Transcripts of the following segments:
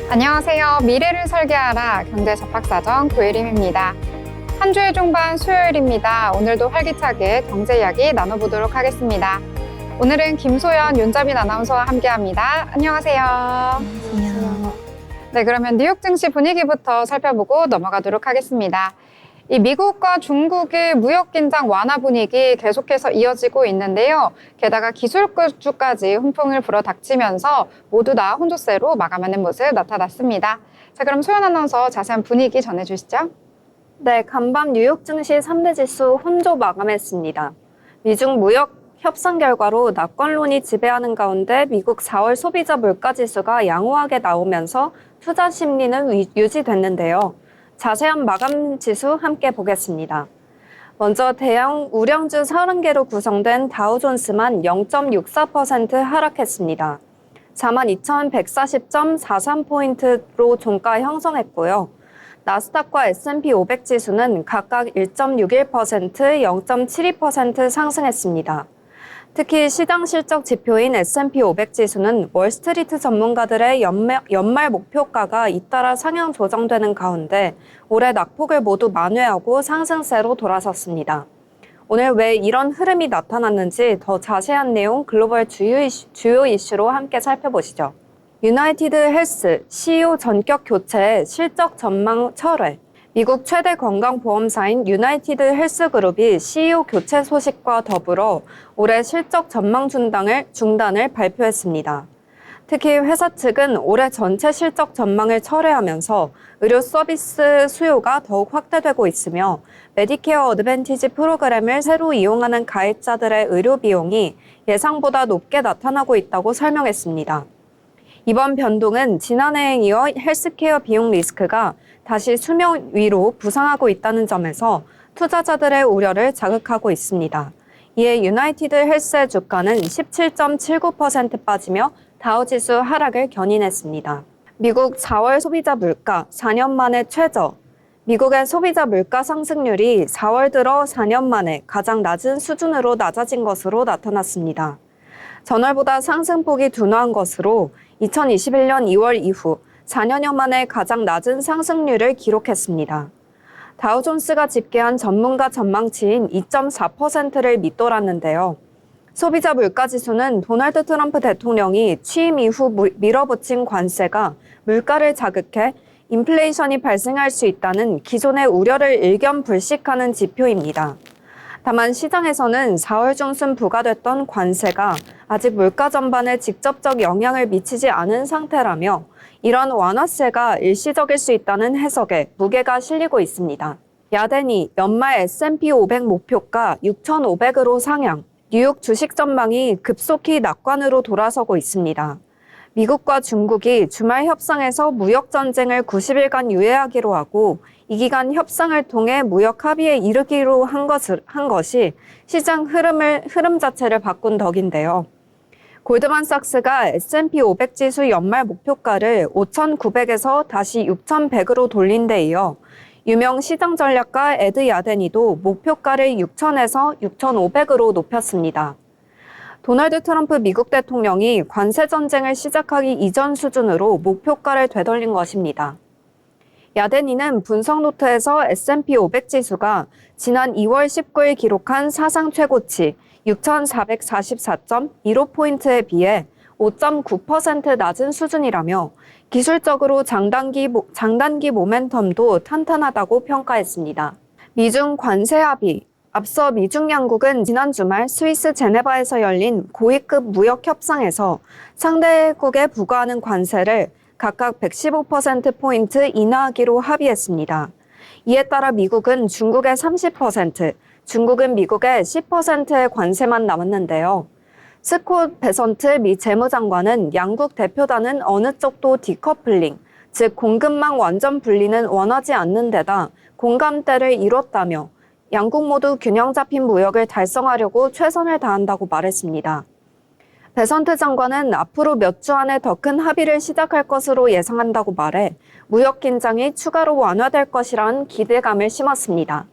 안녕하세요. 미래를 설계하라 경제접학사전 고혜림입니다. 한 주의 중반 수요일입니다. 오늘도 활기차게 경제 이야기 나눠보도록 하겠습니다. 오늘은 김소연, 윤자민 아나운서와 함께합니다. 안녕하세요. 안녕하세요. 네, 그러면 뉴욕 증시 분위기부터 살펴보고 넘어가도록 하겠습니다. 이 미국과 중국의 무역 긴장 완화 분위기 계속해서 이어지고 있는데요. 게다가 기술주까지 훈풍을 불어닥치면서 모두 다 혼조세로 마감하는 모습 나타났습니다. 자, 그럼 소연 아나운서 자세한 분위기 전해주시죠. 네, 간밤 뉴욕 증시 3대 지수 혼조 마감했습니다. 미중 무역 협상 결과로 낙관론이 지배하는 가운데 미국 4월 소비자 물가 지수가 양호하게 나오면서 투자 심리는 유지됐는데요. 자세한 마감 지수 함께 보겠습니다. 먼저 대형 우량주 30개로 구성된 다우존스만 0.64% 하락했습니다. 42,140.43포인트로 종가 형성했고요. 나스닥과 S&P 500 지수는 각각 1.61%, 0.72% 상승했습니다. 특히 시장 실적 지표인 S&P 500 지수는 월스트리트 전문가들의 연말 목표가가 잇따라 상향 조정되는 가운데 올해 낙폭을 모두 만회하고 상승세로 돌아섰습니다. 오늘 왜 이런 흐름이 나타났는지 더 자세한 내용 글로벌 주요 이슈로 함께 살펴보시죠. 유나이티드 헬스 CEO 전격 교체 실적 전망 철회. 미국 최대 건강보험사인 유나이티드 헬스그룹이 CEO 교체 소식과 더불어 올해 실적 전망 중단을 발표했습니다. 특히 회사 측은 올해 전체 실적 전망을 철회하면서 의료 서비스 수요가 더욱 확대되고 있으며 메디케어 어드밴티지 프로그램을 새로 이용하는 가입자들의 의료 비용이 예상보다 높게 나타나고 있다고 설명했습니다. 이번 변동은 지난해에 이어 헬스케어 비용 리스크가 다시 수명 위로 부상하고 있다는 점에서 투자자들의 우려를 자극하고 있습니다. 이에 유나이티드 헬스의 주가는 17.79% 빠지며 다우지수 하락을 견인했습니다. 미국 4월 소비자 물가 4년 만에 최저. 미국의 소비자 물가 상승률이 4월 들어 4년 만에 가장 낮은 수준으로 낮아진 것으로 나타났습니다. 전월보다 상승폭이 둔화한 것으로 2021년 2월 이후 4년여 만에 가장 낮은 상승률을 기록했습니다. 다우존스가 집계한 전문가 전망치인 2.4%를 밑돌았는데요. 소비자 물가지수는 도널드 트럼프 대통령이 취임 이후 밀어붙인 관세가 물가를 자극해 인플레이션이 발생할 수 있다는 기존의 우려를 일견불식하는 지표입니다. 다만 시장에서는 4월 중순 부과됐던 관세가 아직 물가 전반에 직접적 영향을 미치지 않은 상태라며 이런 완화세가 일시적일 수 있다는 해석에 무게가 실리고 있습니다. 야덴이 연말 S&P 500 목표가 6,500으로 상향, 뉴욕 주식 전망이 급속히 낙관으로 돌아서고 있습니다. 미국과 중국이 주말 협상에서 무역 전쟁을 90일간 유예하기로 하고 이 기간 협상을 통해 무역 합의에 이르기로 한 것이 시장 흐름 자체를 바꾼 덕인데요. 골드만삭스가 S&P 500 지수 연말 목표가를 5,900에서 다시 6,100으로 돌린 데 이어 유명 시장 전략가 에드 야데니도 목표가를 6,000에서 6,500으로 높였습니다. 도널드 트럼프 미국 대통령이 관세 전쟁을 시작하기 이전 수준으로 목표가를 되돌린 것입니다. 야데니는 분석 노트에서 S&P 500 지수가 지난 2월 19일 기록한 사상 최고치 6,444.15포인트에 비해 5.9% 낮은 수준이라며 기술적으로 장단기 모멘텀도 탄탄하다고 평가했습니다. 미중 관세 합의. 앞서 미중 양국은 지난 주말 스위스 제네바에서 열린 고위급 무역 협상에서 상대국에 부과하는 관세를 각각 115%포인트 인하하기로 합의했습니다. 이에 따라 미국은 중국의 30%, 중국은 미국의 10%의 관세만 남았는데요. 스콧 베선트 미 재무장관은 양국 대표단은 어느 쪽도 디커플링, 즉 공급망 완전 분리는 원하지 않는 데다 공감대를 이뤘다며 양국 모두 균형 잡힌 무역을 달성하려고 최선을 다한다고 말했습니다. 베선트 장관은 앞으로 몇 주 안에 더 큰 합의를 시작할 것으로 예상한다고 말해 무역 긴장이 추가로 완화될 것이라는 기대감을 심었습니다.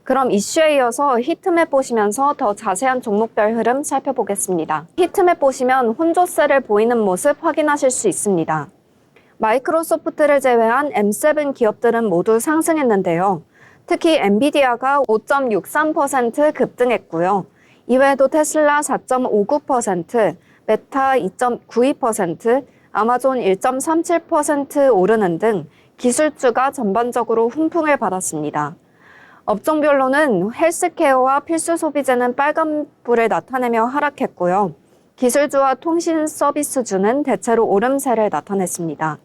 그럼 이슈에 이어서 히트맵 보시면서 더 자세한 종목별 흐름 살펴보겠습니다. 히트맵 보시면 혼조세를 보이는 모습 확인하실 수 있습니다. 마이크로소프트를 제외한 M7 기업들은 모두 상승했는데요. 특히 엔비디아가 5.63% 급등했고요. 이외에도 테슬라 4.59%, 메타 2.92%, 아마존 1.37% 오르는 등 기술주가 전반적으로 훈풍을 받았습니다. 업종별로는 헬스케어와 필수 소비재는 빨간불을 나타내며 하락했고요. 기술주와 통신 서비스주는 대체로 오름세를 나타냈습니다.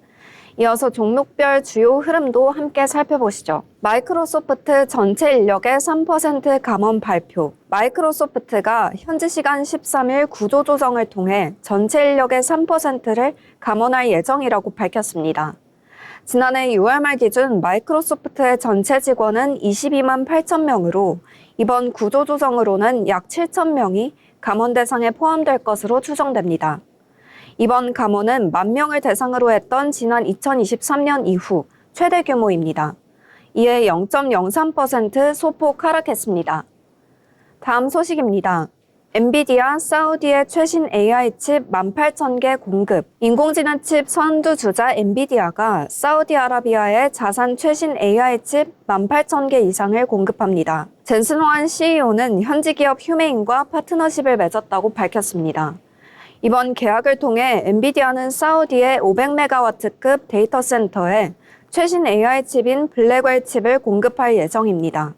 이어서 종목별 주요 흐름도 함께 살펴보시죠. 마이크로소프트 전체 인력의 3% 감원 발표. 마이크로소프트가 현지 시간 13일 구조 조정을 통해 전체 인력의 3%를 감원할 예정이라고 밝혔습니다. 지난해 6월 말 기준 마이크로소프트의 전체 직원은 22만 8천 명으로 이번 구조 조정으로는 약 7천 명이 감원 대상에 포함될 것으로 추정됩니다. 이번 감원은 1만 명을 대상으로 했던 지난 2023년 이후 최대 규모입니다. 이에 0.03% 소폭 하락했습니다. 다음 소식입니다. 엔비디아 사우디의 최신 AI 칩 18,000개 공급. 인공지능 칩 선두주자 엔비디아가 사우디아라비아에 자산 최신 AI 칩 18,000개 이상을 공급합니다. 젠슨 호안 CEO는 현지 기업 휴메인과 파트너십을 맺었다고 밝혔습니다. 이번 계약을 통해 엔비디아는 사우디의 500메가와트급 데이터 센터에 최신 AI 칩인 블랙웰 칩을 공급할 예정입니다.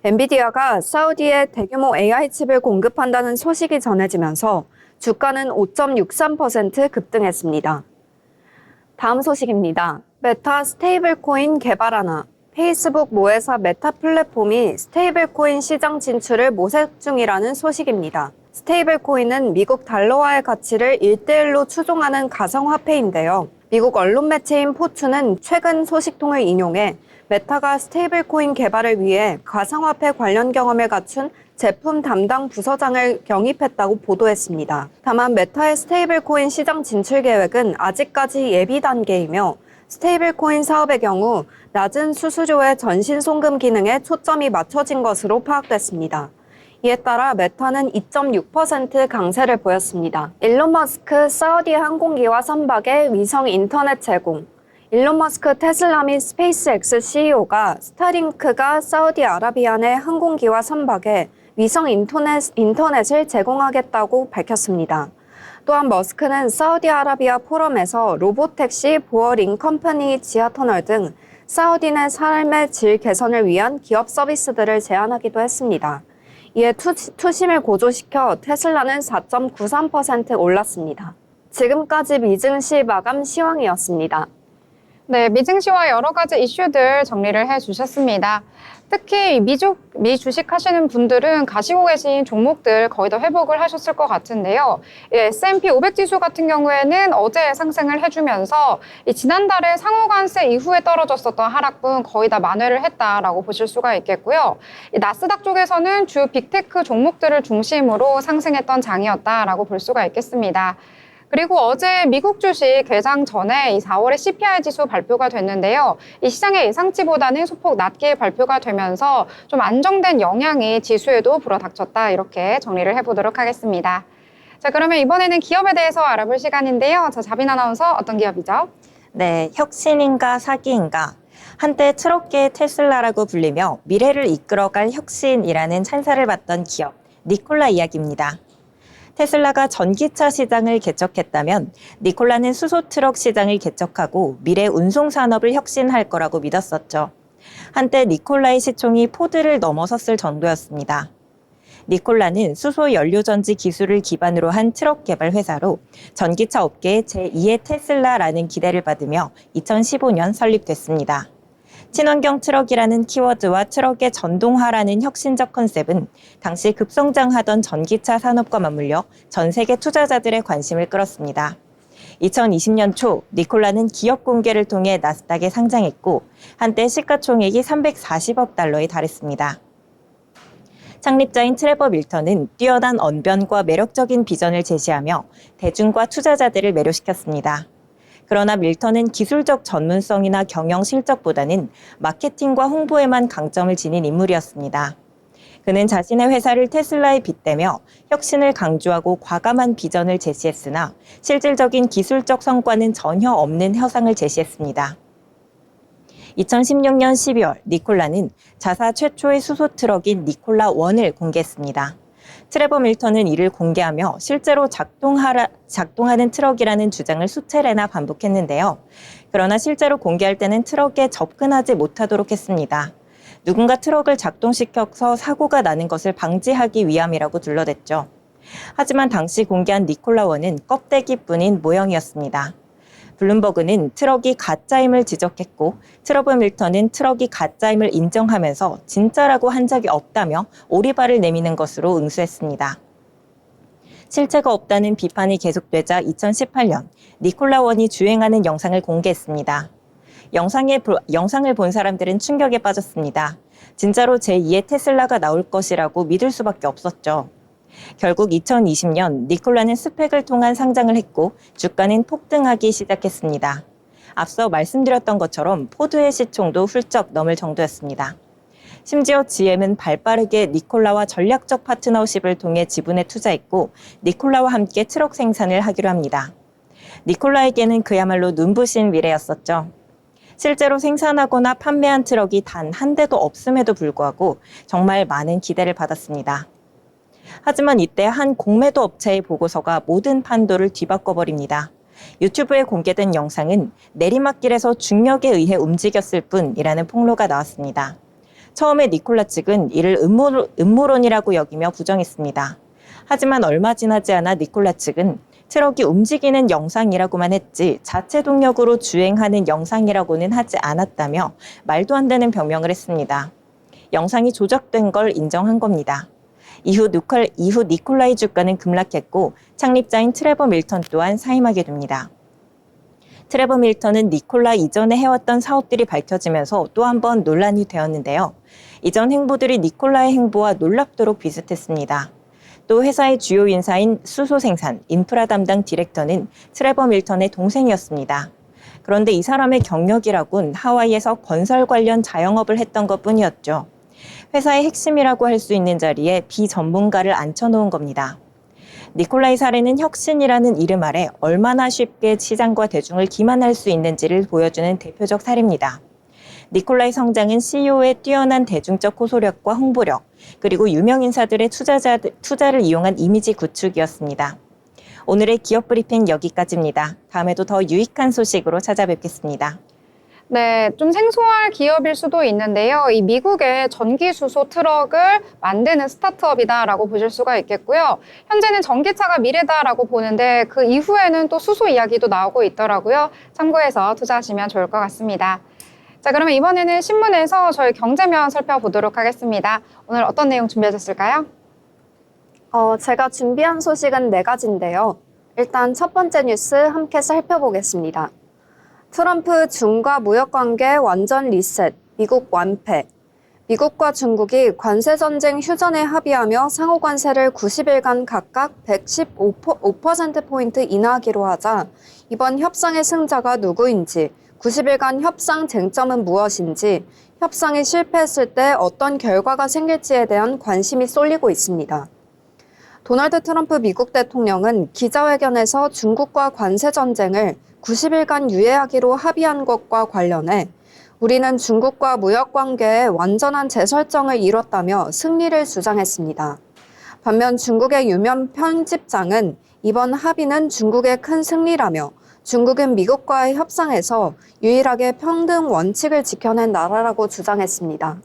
엔비디아가 사우디에 대규모 AI 칩을 공급한다는 소식이 전해지면서 주가는 5.63% 급등했습니다. 다음 소식입니다. 메타 스테이블코인 개발 하나. 페이스북 모회사 메타 플랫폼이 스테이블코인 시장 진출을 모색 중이라는 소식입니다. 스테이블코인은 미국 달러화의 가치를 1대1로 추종하는 가상화폐인데요. 미국 언론 매체인 포춘은 최근 소식통을 인용해 메타가 스테이블코인 개발을 위해 가상화폐 관련 경험을 갖춘 제품 담당 부서장을 영입했다고 보도했습니다. 다만 메타의 스테이블코인 시장 진출 계획은 아직까지 예비 단계이며 스테이블코인 사업의 경우 낮은 수수료의 전신 송금 기능에 초점이 맞춰진 것으로 파악됐습니다. 이에 따라 메타는 2.6% 강세를 보였습니다. 일론 머스크 사우디 항공기와 선박의 위성 인터넷 제공. 일론 머스크 테슬라 및 스페이스X CEO가 스타링크가 사우디아라비아 내 항공기와 선박에 위성 인터넷을 제공하겠다고 밝혔습니다. 또한 머스크는 사우디아라비아 포럼에서 로보택시, 보어링 컴퍼니, 지하터널 등 사우디 내 삶의 질 개선을 위한 기업 서비스들을 제안하기도 했습니다. 이에 투심을 고조시켜 테슬라는 4.93% 올랐습니다. 지금까지 미증시 마감 시황이었습니다. 네, 미증시와 여러 가지 이슈들 정리를 해주셨습니다. 특히 미 주식 하시는 분들은 가시고 계신 종목들 거의 다 회복을 하셨을 것 같은데요. S&P 500 지수 같은 경우에는 어제 상승을 해주면서 지난달에 상호관세 이후에 떨어졌었던 하락분 거의 다 만회를 했다라고 보실 수가 있겠고요. 나스닥 쪽에서는 주 빅테크 종목들을 중심으로 상승했던 장이었다라고 볼 수가 있겠습니다. 그리고 어제 미국 주식 개장 전에 이 4월의 CPI 지수 발표가 됐는데요. 이 시장의 예상치보다는 소폭 낮게 발표가 되면서 좀 안정된 영향이 지수에도 불어닥쳤다. 이렇게 정리를 해보도록 하겠습니다. 자, 그러면 이번에는 기업에 대해서 알아볼 시간인데요. 자, 자빈 아나운서 어떤 기업이죠? 네, 혁신인가 사기인가. 한때 트럭계의 테슬라라고 불리며 미래를 이끌어갈 혁신이라는 찬사를 받던 기업, 니콜라 이야기입니다. 테슬라가 전기차 시장을 개척했다면 니콜라는 수소트럭 시장을 개척하고 미래 운송 산업을 혁신할 거라고 믿었었죠. 한때 니콜라의 시총이 포드를 넘어섰을 정도였습니다. 니콜라는 수소 연료전지 기술을 기반으로 한 트럭 개발 회사로 전기차 업계의 제2의 테슬라라는 기대를 받으며 2015년 설립됐습니다. 친환경 트럭이라는 키워드와 트럭의 전동화라는 혁신적 컨셉은 당시 급성장하던 전기차 산업과 맞물려 전 세계 투자자들의 관심을 끌었습니다. 2020년 초 니콜라는 기업 공개를 통해 나스닥에 상장했고 한때 시가총액이 340억 달러에 달했습니다. 창립자인 트레버 밀턴은 뛰어난 언변과 매력적인 비전을 제시하며 대중과 투자자들을 매료시켰습니다. 그러나 밀턴은 기술적 전문성이나 경영 실적보다는 마케팅과 홍보에만 강점을 지닌 인물이었습니다. 그는 자신의 회사를 테슬라에 빗대며 혁신을 강조하고 과감한 비전을 제시했으나 실질적인 기술적 성과는 전혀 없는 허상을 제시했습니다. 2016년 12월 니콜라는 자사 최초의 수소 트럭인 니콜라 1을 공개했습니다. 트레버 밀턴은 이를 공개하며 실제로 작동하는 트럭이라는 주장을 수차례나 반복했는데요. 그러나 실제로 공개할 때는 트럭에 접근하지 못하도록 했습니다. 누군가 트럭을 작동시켜서 사고가 나는 것을 방지하기 위함이라고 둘러댔죠. 하지만 당시 공개한 니콜라 1은 껍데기뿐인 모형이었습니다. 블룸버그는 트럭이 가짜임을 지적했고 트러버 밀턴은 트럭이 가짜임을 인정하면서 진짜라고 한 적이 없다며 오리발을 내미는 것으로 응수했습니다. 실체가 없다는 비판이 계속되자 2018년 니콜라 1이 주행하는 영상을 공개했습니다. 영상을 본 사람들은 충격에 빠졌습니다. 진짜로 제2의 테슬라가 나올 것이라고 믿을 수밖에 없었죠. 결국 2020년 니콜라는 스펙을 통한 상장을 했고 주가는 폭등하기 시작했습니다. 앞서 말씀드렸던 것처럼 포드의 시총도 훌쩍 넘을 정도였습니다. 심지어 GM은 발빠르게 니콜라와 전략적 파트너십을 통해 지분에 투자했고 니콜라와 함께 트럭 생산을 하기로 합니다. 니콜라에게는 그야말로 눈부신 미래였었죠. 실제로 생산하거나 판매한 트럭이 단 한 대도 없음에도 불구하고 정말 많은 기대를 받았습니다. 하지만 이때 한 공매도 업체의 보고서가 모든 판도를 뒤바꿔버립니다. 유튜브에 공개된 영상은 내리막길에서 중력에 의해 움직였을 뿐이라는 폭로가 나왔습니다. 처음에 니콜라 측은 이를 음모론이라고 여기며 부정했습니다. 하지만 얼마 지나지 않아 니콜라 측은 트럭이 움직이는 영상이라고만 했지 자체 동력으로 주행하는 영상이라고는 하지 않았다며 말도 안 되는 변명을 했습니다. 영상이 조작된 걸 인정한 겁니다. 이후 니콜라의 주가는 급락했고 창립자인 트레버 밀턴 또한 사임하게 됩니다. 트레버 밀턴은 니콜라 이전에 해왔던 사업들이 밝혀지면서 또 한 번 논란이 되었는데요. 이전 행보들이 니콜라의 행보와 놀랍도록 비슷했습니다. 또 회사의 주요 인사인 수소 생산, 인프라 담당 디렉터는 트레버 밀턴의 동생이었습니다. 그런데 이 사람의 경력이라곤 하와이에서 건설 관련 자영업을 했던 것뿐이었죠. 회사의 핵심이라고 할 수 있는 자리에 비전문가를 앉혀놓은 겁니다. 니콜라의 사례는 혁신이라는 이름 아래 얼마나 쉽게 시장과 대중을 기만할 수 있는지를 보여주는 대표적 사례입니다. 니콜라의 성장은 CEO의 뛰어난 대중적 호소력과 홍보력, 그리고 유명 인사들의 투자를 이용한 이미지 구축이었습니다. 오늘의 기업 브리핑 여기까지입니다. 다음에도 더 유익한 소식으로 찾아뵙겠습니다. 네, 좀 생소할 기업일 수도 있는데요. 이 미국의 전기 수소 트럭을 만드는 스타트업이다라고 보실 수가 있겠고요. 현재는 전기차가 미래다라고 보는데 그 이후에는 또 수소 이야기도 나오고 있더라고요. 참고해서 투자하시면 좋을 것 같습니다. 자, 그러면 이번에는 신문에서 저희 경제면 살펴보도록 하겠습니다. 오늘 어떤 내용 준비하셨을까요? 제가 준비한 소식은 4가지인데요. 일단 첫 번째 뉴스 함께 살펴보겠습니다. 트럼프 중과 무역관계 완전 리셋, 미국 완패. 미국과 중국이 관세전쟁 휴전에 합의하며 상호관세를 90일간 각각 115%포인트 인하하기로 하자 이번 협상의 승자가 누구인지, 90일간 협상 쟁점은 무엇인지, 협상이 실패했을 때 어떤 결과가 생길지에 대한 관심이 쏠리고 있습니다. 도널드 트럼프 미국 대통령은 기자회견에서 중국과 관세전쟁을 90일간 유예하기로 합의한 것과 관련해 우리는 중국과 무역관계의 완전한 재설정을 이뤘다며 승리를 주장했습니다. 반면 중국의 유명 편집장은 이번 합의는 중국의 큰 승리라며 중국은 미국과의 협상에서 유일하게 평등 원칙을 지켜낸 나라라고 주장했습니다.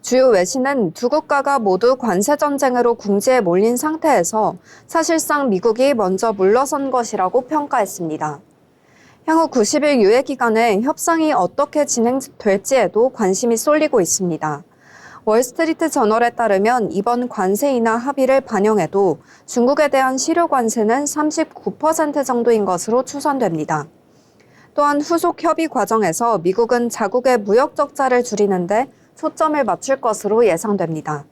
주요 외신은 두 국가가 모두 관세전쟁으로 궁지에 몰린 상태에서 사실상 미국이 먼저 물러선 것이라고 평가했습니다. 향후 90일 유예 기간에 협상이 어떻게 진행될지에도 관심이 쏠리고 있습니다. 월스트리트 저널에 따르면 이번 관세 인하 합의를 반영해도 중국에 대한 실효 관세는 39% 정도인 것으로 추산됩니다. 또한 후속 협의 과정에서 미국은 자국의 무역 적자를 줄이는데 초점을 맞출 것으로 예상됩니다.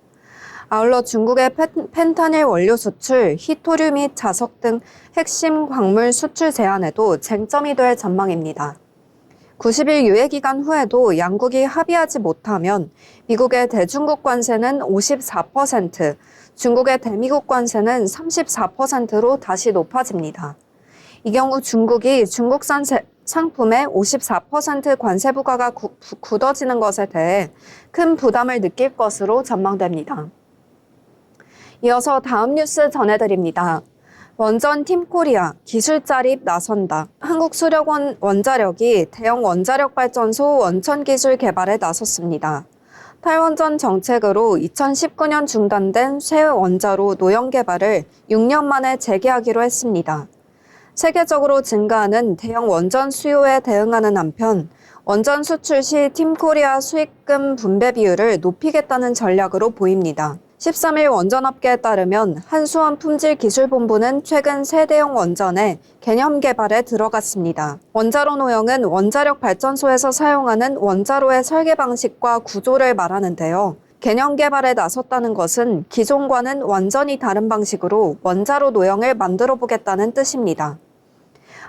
아울러 중국의 펜타닐 원료 수출, 히토류 및 자석 등 핵심 광물 수출 제한에도 쟁점이 될 전망입니다. 90일 유예 기간 후에도 양국이 합의하지 못하면 미국의 대중국 관세는 54%, 중국의 대미국 관세는 34%로 다시 높아집니다. 이 경우 중국이 중국산 상품의 54% 관세 부과가 굳어지는 것에 대해 큰 부담을 느낄 것으로 전망됩니다. 이어서 다음 뉴스 전해드립니다. 원전 팀코리아 기술 짜립 나선다. 한국수력원 원자력이 대형 원자력 발전소 원천 기술 개발에 나섰습니다. 탈원전 정책으로 2019년 중단된 새 원자로 노형 개발을 6년 만에 재개하기로 했습니다. 세계적으로 증가하는 대형 원전 수요에 대응하는 한편 원전 수출 시 팀코리아 수익금 분배 비율을 높이겠다는 전략으로 보입니다. 13일 원전업계에 따르면 한수원 품질기술본부는 최근 새 대형 원전의 개념 개발에 들어갔습니다. 원자로 노형은 원자력 발전소에서 사용하는 원자로의 설계 방식과 구조를 말하는데요. 개념 개발에 나섰다는 것은 기존과는 완전히 다른 방식으로 원자로 노형을 만들어 보겠다는 뜻입니다.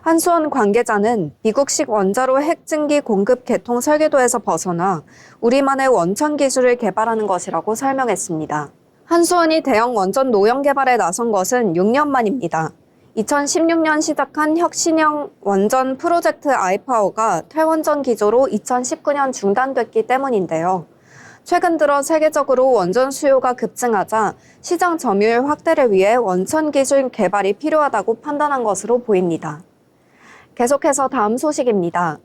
한수원 관계자는 미국식 원자로 핵증기 공급 개통 설계도에서 벗어나 우리만의 원천 기술을 개발하는 것이라고 설명했습니다. 한수원이 대형 원전 노형 개발에 나선 것은 6년 만입니다. 2016년 시작한 혁신형 원전 프로젝트 아이파워가 탈원전 기조로 2019년 중단됐기 때문인데요. 최근 들어 세계적으로 원전 수요가 급증하자 시장 점유율 확대를 위해 원천 기술 개발이 필요하다고 판단한 것으로 보입니다. 계속해서 다음 소식입니다.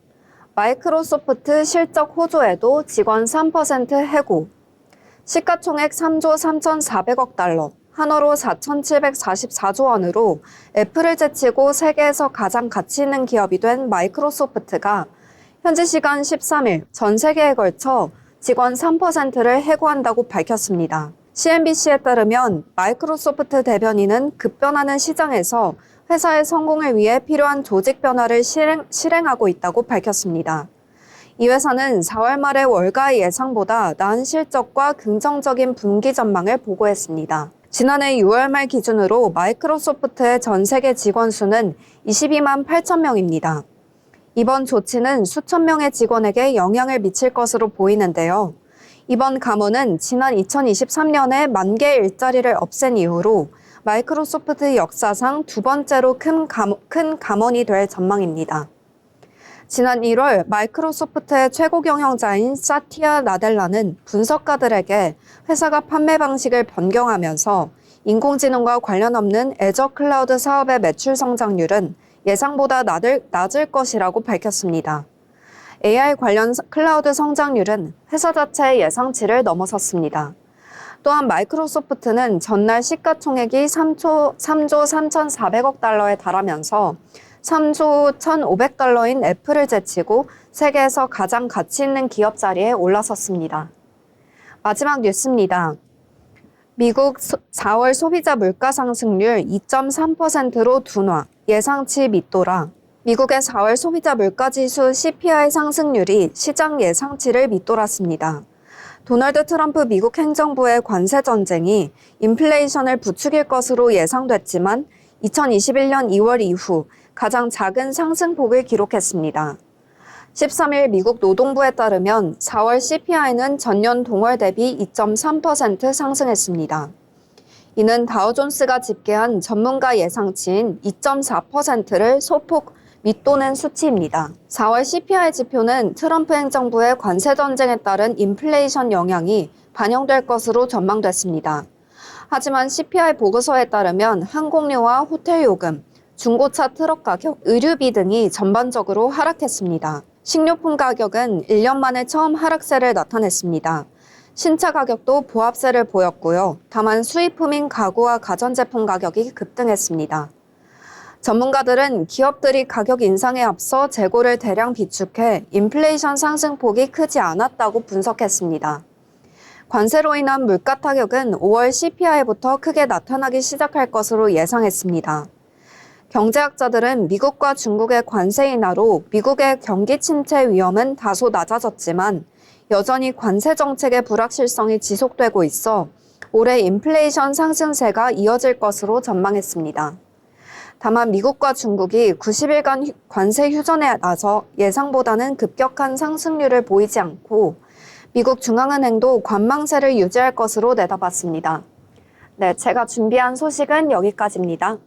마이크로소프트 실적 호조에도 직원 3% 해고. 시가총액 3조 3,400억 달러, 한화로 4,744조 원으로 애플을 제치고 세계에서 가장 가치 있는 기업이 된 마이크로소프트가 현지 시간 13일 전 세계에 걸쳐 직원 3%를 해고한다고 밝혔습니다. CNBC에 따르면 마이크로소프트 대변인은 급변하는 시장에서 회사의 성공을 위해 필요한 조직 변화를 실행하고 있다고 밝혔습니다. 이 회사는 4월 말의 월가 예상보다 나은 실적과 긍정적인 분기 전망을 보고했습니다. 지난해 6월 말 기준으로 마이크로소프트의 전 세계 직원 수는 22만 8천 명입니다. 이번 조치는 수천 명의 직원에게 영향을 미칠 것으로 보이는데요. 이번 감원은 지난 2023년에 10,000개 일자리를 없앤 이후로 마이크로소프트 역사상 두 번째로 큰 감원이 될 전망입니다. 지난 1월 마이크로소프트의 최고 경영자인 사티아 나델라는 분석가들에게 회사가 판매 방식을 변경하면서 인공지능과 관련 없는 애저 클라우드 사업의 매출 성장률은 예상보다 낮을 것이라고 밝혔습니다. AI 관련 클라우드 성장률은 회사 자체의 예상치를 넘어섰습니다. 또한 마이크로소프트는 전날 시가총액이 3조 3,400억 달러에 달하면서 3조 1,500달러인 애플을 제치고 세계에서 가장 가치 있는 기업 자리에 올라섰습니다. 마지막 뉴스입니다. 미국 4월 소비자 물가 상승률 2.3%로 둔화, 예상치 밑돌아. 미국의 4월 소비자 물가 지수 CPI 상승률이 시장 예상치를 밑돌았습니다. 도널드 트럼프 미국 행정부의 관세 전쟁이 인플레이션을 부추길 것으로 예상됐지만 2021년 2월 이후 가장 작은 상승폭을 기록했습니다. 13일 미국 노동부에 따르면 4월 CPI는 전년 동월 대비 2.3% 상승했습니다. 이는 다우존스가 집계한 전문가 예상치인 2.4%를 소폭 밑도는 수치입니다. 4월 CPI 지표는 트럼프 행정부의 관세 전쟁에 따른 인플레이션 영향이 반영될 것으로 전망됐습니다. 하지만 CPI 보고서에 따르면 항공료와 호텔 요금, 중고차 트럭 가격, 의류비 등이 전반적으로 하락했습니다. 식료품 가격은 1년 만에 처음 하락세를 나타냈습니다. 신차 가격도 보합세를 보였고요. 다만 수입품인 가구와 가전제품 가격이 급등했습니다. 전문가들은 기업들이 가격 인상에 앞서 재고를 대량 비축해 인플레이션 상승폭이 크지 않았다고 분석했습니다. 관세로 인한 물가 타격은 5월 CPI부터 크게 나타나기 시작할 것으로 예상했습니다. 경제학자들은 미국과 중국의 관세 인하로 미국의 경기 침체 위험은 다소 낮아졌지만 여전히 관세 정책의 불확실성이 지속되고 있어 올해 인플레이션 상승세가 이어질 것으로 전망했습니다. 다만 미국과 중국이 90일간 관세 휴전에 나서 예상보다는 급격한 상승률을 보이지 않고 미국 중앙은행도 관망세를 유지할 것으로 내다봤습니다. 네, 제가 준비한 소식은 여기까지입니다.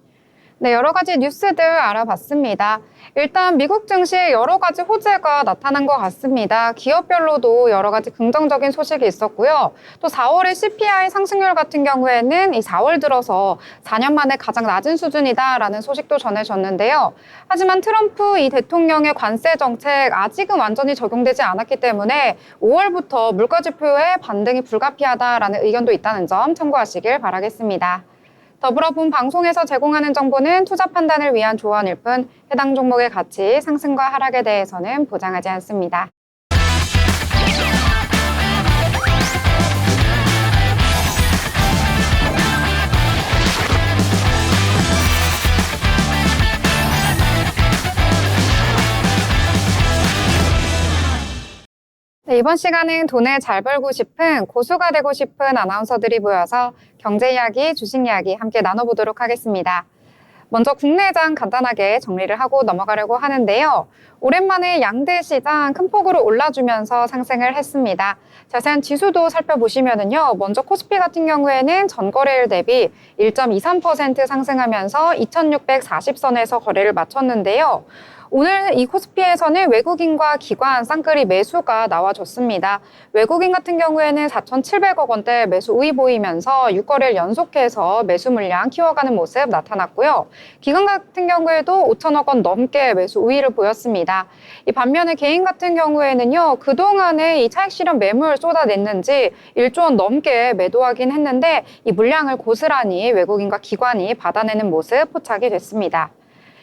네, 여러 가지 뉴스들 알아봤습니다. 일단 미국 증시에 여러 가지 호재가 나타난 것 같습니다. 기업별로도 여러 가지 긍정적인 소식이 있었고요. 또 4월의 CPI 상승률 같은 경우에는 이 4월 들어서 4년 만에 가장 낮은 수준이다라는 소식도 전해졌는데요. 하지만 트럼프 이 대통령의 관세 정책 아직은 완전히 적용되지 않았기 때문에 5월부터 물가지표의 반등이 불가피하다라는 의견도 있다는 점 참고하시길 바라겠습니다. 더불어 본 방송에서 제공하는 정보는 투자 판단을 위한 조언일 뿐 해당 종목의 가치, 상승과 하락에 대해서는 보장하지 않습니다. 네, 이번 시간은 돈을 잘 벌고 싶은 고수가 되고 싶은 아나운서들이 모여서 경제 이야기, 주식 이야기 함께 나눠보도록 하겠습니다. 먼저 국내장 간단하게 정리를 하고 넘어가려고 하는데요. 오랜만에 양대 시장 큰 폭으로 올라주면서 상승을 했습니다. 자세한 지수도 살펴보시면은요. 먼저 코스피 같은 경우에는 전거래일 대비 1.23% 상승하면서 2,640선에서 거래를 마쳤는데요. 오늘 이 코스피에서는 외국인과 기관 쌍끌이 매수가 나와줬습니다. 외국인 같은 경우에는 4,700억 원대 매수 우위 보이면서 6거래일 연속해서 매수 물량 키워가는 모습 나타났고요. 기관 같은 경우에도 5천억 원 넘게 매수 우위를 보였습니다. 이 반면에 개인 같은 경우에는요. 그동안에 이 차익 실현 매물 쏟아냈는지 1조 원 넘게 매도하긴 했는데 이 물량을 고스란히 외국인과 기관이 받아내는 모습 포착이 됐습니다.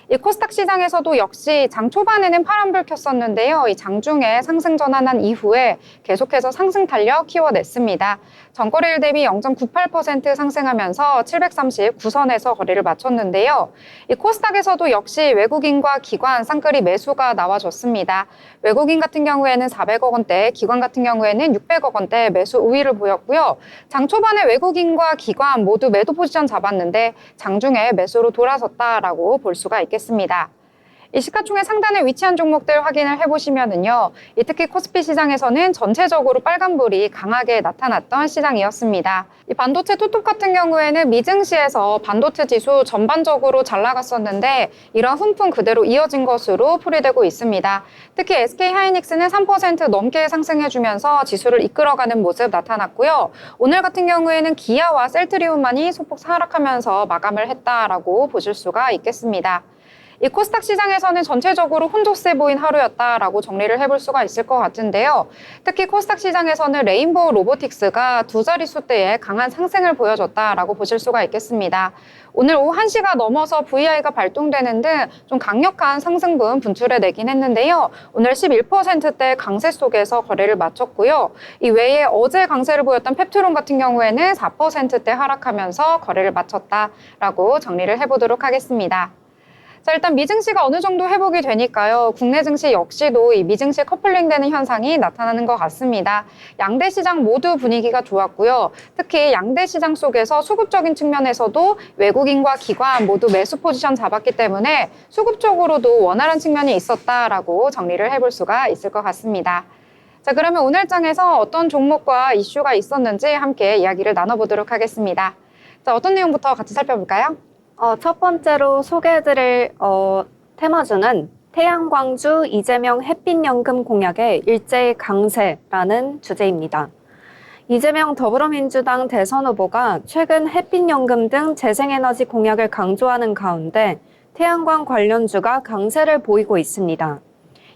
이 코스닥 시장에서도 역시 장 초반에는 파란불 켰었는데요. 이 장중에 상승 전환한 이후에 계속해서 상승 탄력 키워냈습니다. 전거래일 대비 0.98% 상승하면서 739선에서 거래를 마쳤는데요. 이 코스닥에서도 역시 외국인과 기관 쌍끌이 매수가 나와줬습니다. 외국인 같은 경우에는 400억 원대, 기관 같은 경우에는 600억 원대 매수 우위를 보였고요. 장 초반에 외국인과 기관 모두 매도 포지션 잡았는데 장중에 매수로 돌아섰다라고 볼 수가 있겠습니다. 이 시가총액 상단에 위치한 종목들 확인을 해보시면은요. 특히 코스피 시장에서는 전체적으로 빨간불이 강하게 나타났던 시장이었습니다. 이 반도체 톡톡 같은 경우에는 미증시에서 반도체 지수 전반적으로 잘 나갔었는데 이런 훈풍 그대로 이어진 것으로 풀이되고 있습니다. 특히 SK하이닉스는 3% 넘게 상승해주면서 지수를 이끌어가는 모습 나타났고요. 오늘 같은 경우에는 기아와 셀트리온만이 소폭 하락하면서 마감을 했다라고 보실 수가 있겠습니다. 이 코스닥 시장에서는 전체적으로 혼조세 보인 하루였다라고 정리를 해볼 수가 있을 것 같은데요. 특히 코스닥 시장에서는 레인보우 로보틱스가 두 자릿수대에 강한 상승을 보여줬다라고 보실 수가 있겠습니다. 오늘 오후 1시가 넘어서 VI가 발동되는 등 좀 강력한 상승분 분출해내긴 했는데요. 오늘 11%대 강세 속에서 거래를 마쳤고요. 이 외에 어제 강세를 보였던 펩트론 같은 경우에는 4%대 하락하면서 거래를 마쳤다라고 정리를 해보도록 하겠습니다. 자, 일단 미증시가 어느 정도 회복이 되니까요. 국내 증시 역시도 이 미증시 커플링되는 현상이 나타나는 것 같습니다. 양대 시장 모두 분위기가 좋았고요. 특히 양대 시장 속에서 수급적인 측면에서도 외국인과 기관 모두 매수 포지션 잡았기 때문에 수급적으로도 원활한 측면이 있었다라고 정리를 해볼 수가 있을 것 같습니다. 자, 그러면 오늘 장에서 어떤 종목과 이슈가 있었는지 함께 이야기를 나눠보도록 하겠습니다. 자, 어떤 내용부터 같이 살펴볼까요? 첫 번째로 소개해드릴 테마주는 태양광주 이재명 햇빛연금 공약의 일제히 강세라는 주제입니다. 이재명 더불어민주당 대선 후보가 최근 햇빛연금 등 재생에너지 공약을 강조하는 가운데 태양광 관련주가 강세를 보이고 있습니다.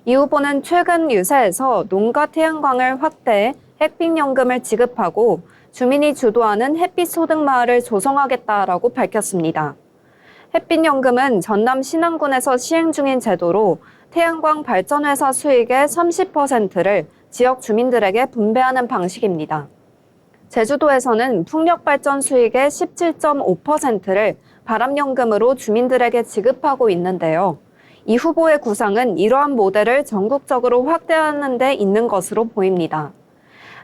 이 후보는 최근 유세에서 농가 태양광을 확대해 햇빛연금을 지급하고 주민이 주도하는 햇빛소득마을을 조성하겠다라고 밝혔습니다. 햇빛연금은 전남 신안군에서 시행 중인 제도로 태양광 발전회사 수익의 30%를 지역 주민들에게 분배하는 방식입니다. 제주도에서는 풍력발전 수익의 17.5%를 바람연금으로 주민들에게 지급하고 있는데요. 이 후보의 구상은 이러한 모델을 전국적으로 확대하는 데 있는 것으로 보입니다.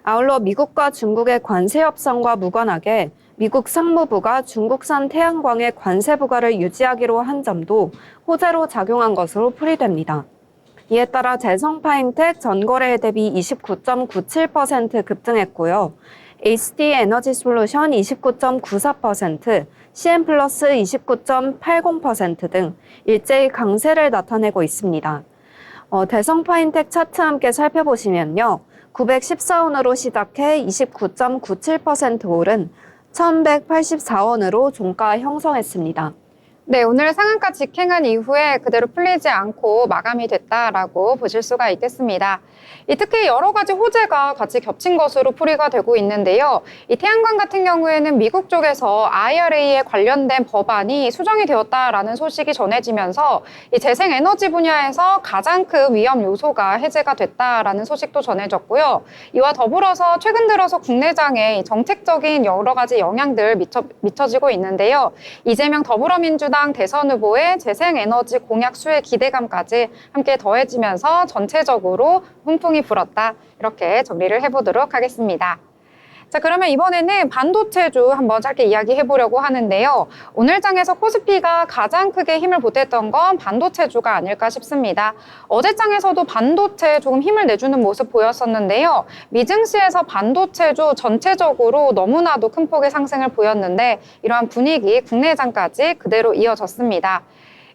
아울러 미국과 중국의 관세 협상과 무관하게 미국 상무부가 중국산 태양광의 관세 부과를 유지하기로 한 점도 호재로 작용한 것으로 풀이됩니다. 이에 따라 재성파인텍 전거래일 대비 29.97% 급등했고요. HD 에너지 솔루션 29.94%, CN플러스 29.80% 등 일제히 강세를 나타내고 있습니다. 대성파인텍 차트 함께 살펴보시면요. 914원으로 시작해 29.97% 오른 1184원으로 종가 형성했습니다. 네, 오늘 상한가 직행한 이후에 그대로 풀리지 않고 마감이 됐다라고 보실 수가 있겠습니다. 특히 여러 가지 호재가 같이 겹친 것으로 풀이가 되고 있는데요. 이 태양광 같은 경우에는 미국 쪽에서 IRA에 관련된 법안이 수정이 되었다라는 소식이 전해지면서 이 재생에너지 분야에서 가장 큰 위험 요소가 해제가 됐다라는 소식도 전해졌고요. 이와 더불어서 최근 들어서 국내장에 정책적인 여러 가지 영향들 미쳐지고 있는데요. 이재명 더불어민주당 대선 후보의 재생에너지 공약 수혜 기대감까지 함께 더해지면서 전체적으로 훈풍이 불었다. 이렇게 정리를 해보도록 하겠습니다. 자, 그러면 이번에는 반도체주 한번 짧게 이야기해 보려고 하는데요. 오늘 장에서 코스피가 가장 크게 힘을 보탰던 건 반도체주가 아닐까 싶습니다. 어제 장에서도 반도체 조금 힘을 내주는 모습 보였었는데요. 미증시에서 반도체주 전체적으로 너무나도 큰 폭의 상승을 보였는데 이러한 분위기 국내장까지 그대로 이어졌습니다.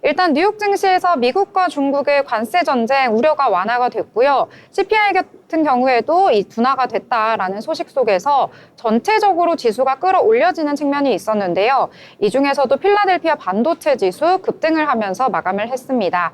일단 뉴욕 증시에서 미국과 중국의 관세 전쟁 우려가 완화가 됐고요. CPI 같은 경우에도 이 둔화가 됐다라는 소식 속에서 전체적으로 지수가 끌어올려지는 측면이 있었는데요. 이 중에서도 필라델피아 반도체 지수 급등을 하면서 마감을 했습니다.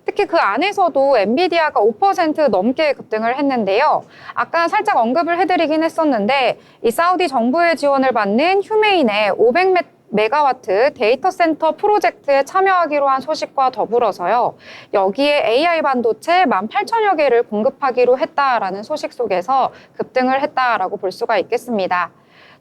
특히 그 안에서도 엔비디아가 5% 넘게 급등을 했는데요. 아까 살짝 언급을 해드리긴 했었는데 이 사우디 정부의 지원을 받는 휴메인의 500메가와트 데이터 센터 프로젝트에 참여하기로 한 소식과 더불어서요. 여기에 AI 반도체 18,000여 개를 공급하기로 했다라는 소식 속에서 급등을 했다라고 볼 수가 있겠습니다.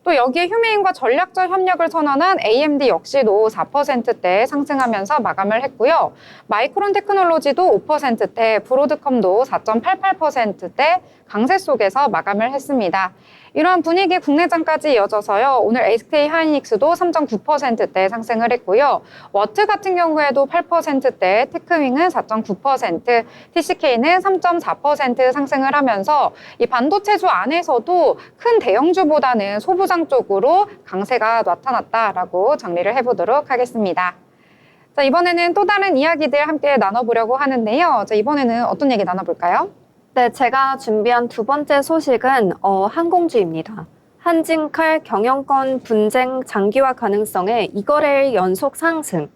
또 여기에 휴메인과 전략적 협력을 선언한 AMD 역시도 4%대 상승하면서 마감을 했고요. 마이크론 테크놀로지도 5%대, 브로드컴도 4.88%대 강세 속에서 마감을 했습니다. 이러한 분위기 국내장까지 이어져서요. 오늘 SK 하이닉스도 3.9%대 상승을 했고요. 워트 같은 경우에도 8%대, 테크윙은 4.9%, TCK는 3.4% 상승을 하면서 이 반도체주 안에서도 큰 대형주보다는 소부장 쪽으로 강세가 나타났다라고 정리를 해보도록 하겠습니다. 자, 이번에는 또 다른 이야기들 함께 나눠보려고 하는데요. 자, 이번에는 어떤 얘기 나눠볼까요? 네, 제가 준비한 두 번째 소식은 항공주입니다. 한진칼 경영권 분쟁 장기화 가능성에 2거래일 연속 상승.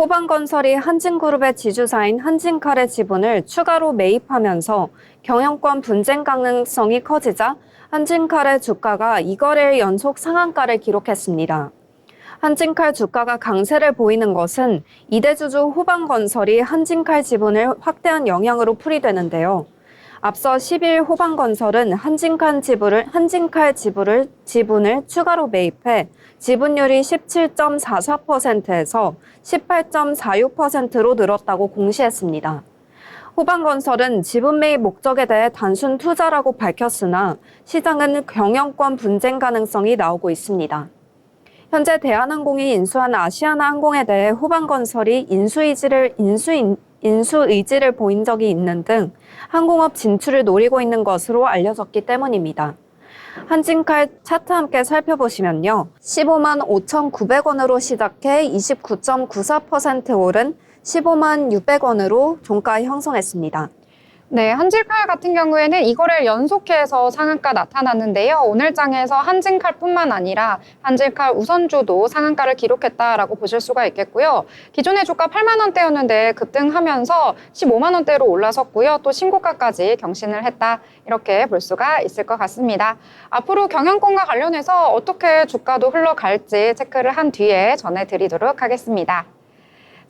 호방건설이 한진그룹의 지주사인 한진칼의 지분을 추가로 매입하면서 경영권 분쟁 가능성이 커지자 한진칼의 주가가 2거래일 연속 상한가를 기록했습니다. 한진칼 주가가 강세를 보이는 것은 이대주주 호방건설이 한진칼 지분을 확대한 영향으로 풀이되는데요. 앞서 10일 호방건설은 한진칼 지분을 추가로 매입해 지분율이 17.44%에서 18.46%로 늘었다고 공시했습니다. 호방건설은 지분 매입 목적에 대해 단순 투자라고 밝혔으나 시장은 경영권 분쟁 가능성이 나오고 있습니다. 현재 대한항공이 인수한 아시아나항공에 대해 호방건설이 인수 의지를 보인 적이 있는 등 항공업 진출을 노리고 있는 것으로 알려졌기 때문입니다. 한진칼 차트 함께 살펴보시면요. 15만 5,900원으로 시작해 29.94% 오른 15만 600원으로 종가 형성했습니다. 네, 한진칼 같은 경우에는 이거를 연속해서 상한가 나타났는데요. 오늘 장에서 한진칼뿐만 아니라 한진칼 우선주도 상한가를 기록했다라고 보실 수가 있겠고요. 기존의 주가 8만 원대였는데 급등하면서 15만 원대로 올라섰고요. 또 신고가까지 경신을 했다. 이렇게 볼 수가 있을 것 같습니다. 앞으로 경영권과 관련해서 어떻게 주가도 흘러갈지 체크를 한 뒤에 전해드리도록 하겠습니다.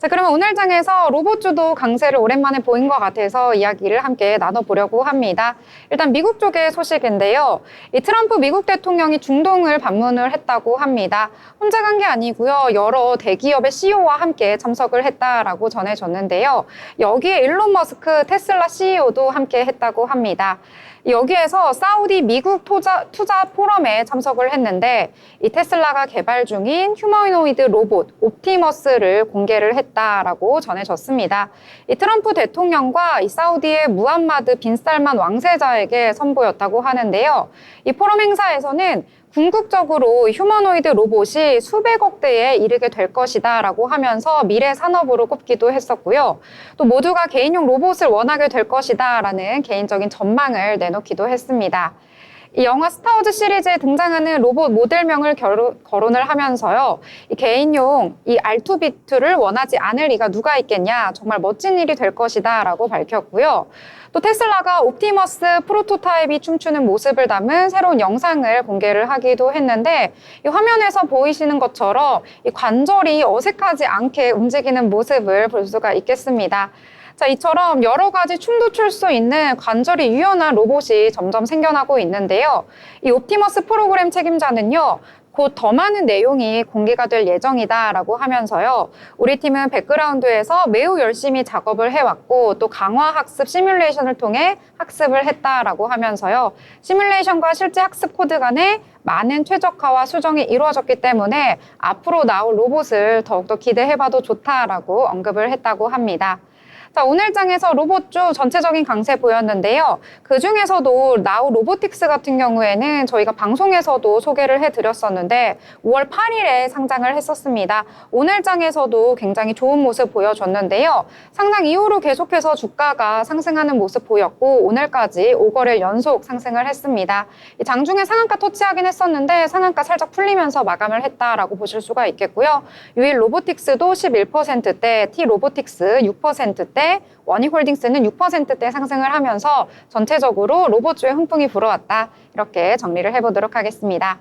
자, 그러면 오늘 장에서 로봇주도 강세를 오랜만에 보인 것 같아서 이야기를 함께 나눠보려고 합니다. 일단 미국 쪽의 소식인데요. 이 트럼프 미국 대통령이 중동을 방문을 했다고 합니다. 혼자 간 게 아니고요. 여러 대기업의 CEO와 함께 참석을 했다라고 전해졌는데요. 여기에 일론 머스크 테슬라 CEO도 함께 했다고 합니다. 여기에서 사우디 미국 투자 포럼에 참석을 했는데 이 테슬라가 개발 중인 휴머노이드 로봇 옵티머스를 공개를 했다라고 전해졌습니다. 이 트럼프 대통령과 이 사우디의 무함마드 빈 살만 왕세자에게 선보였다고 하는데요. 이 포럼 행사에서는 궁극적으로 휴머노이드 로봇이 수백억 대에 이르게 될 것이다 라고 하면서 미래 산업으로 꼽기도 했었고요. 또 모두가 개인용 로봇을 원하게 될 것이다 라는 개인적인 전망을 내놓기도 했습니다. 이 영화 스타워즈 시리즈에 등장하는 로봇 모델명을 거론을 하면서요. 이 개인용 이 R2B2를 원하지 않을 리가 누가 있겠냐. 정말 멋진 일이 될 것이다 라고 밝혔고요. 또 테슬라가 옵티머스 프로토타입이 춤추는 모습을 담은 새로운 영상을 공개를 하기도 했는데 이 화면에서 보이시는 것처럼 이 관절이 어색하지 않게 움직이는 모습을 볼 수가 있겠습니다. 자, 이처럼 여러 가지 춤도 출 수 있는 관절이 유연한 로봇이 점점 생겨나고 있는데요. 이 옵티머스 프로그램 책임자는요. 곧 더 많은 내용이 공개가 될 예정이다라고 하면서요. 우리 팀은 백그라운드에서 매우 열심히 작업을 해왔고 또 강화 학습 시뮬레이션을 통해 학습을 했다라고 하면서요. 시뮬레이션과 실제 학습 코드 간에 많은 최적화와 수정이 이루어졌기 때문에 앞으로 나올 로봇을 더욱더 기대해봐도 좋다라고 언급을 했다고 합니다. 자, 오늘 장에서 로봇주 전체적인 강세 보였는데요. 그 중에서도 나우 로보틱스 같은 경우에는 저희가 방송에서도 소개를 해드렸었는데 5월 8일에 상장을 했었습니다. 오늘 장에서도 굉장히 좋은 모습 보여줬는데요. 상장 이후로 계속해서 주가가 상승하는 모습 보였고 오늘까지 5거래일 연속 상승을 했습니다. 장중에 상한가 터치하긴 했었는데 상한가 살짝 풀리면서 마감을 했다라고 보실 수가 있겠고요. 유일 로보틱스도 11%대, T 로보틱스 6%대, 원익홀딩스는 6%대 상승을 하면서 전체적으로 로봇주에 훈풍이 불어왔다. 이렇게 정리를 해보도록 하겠습니다.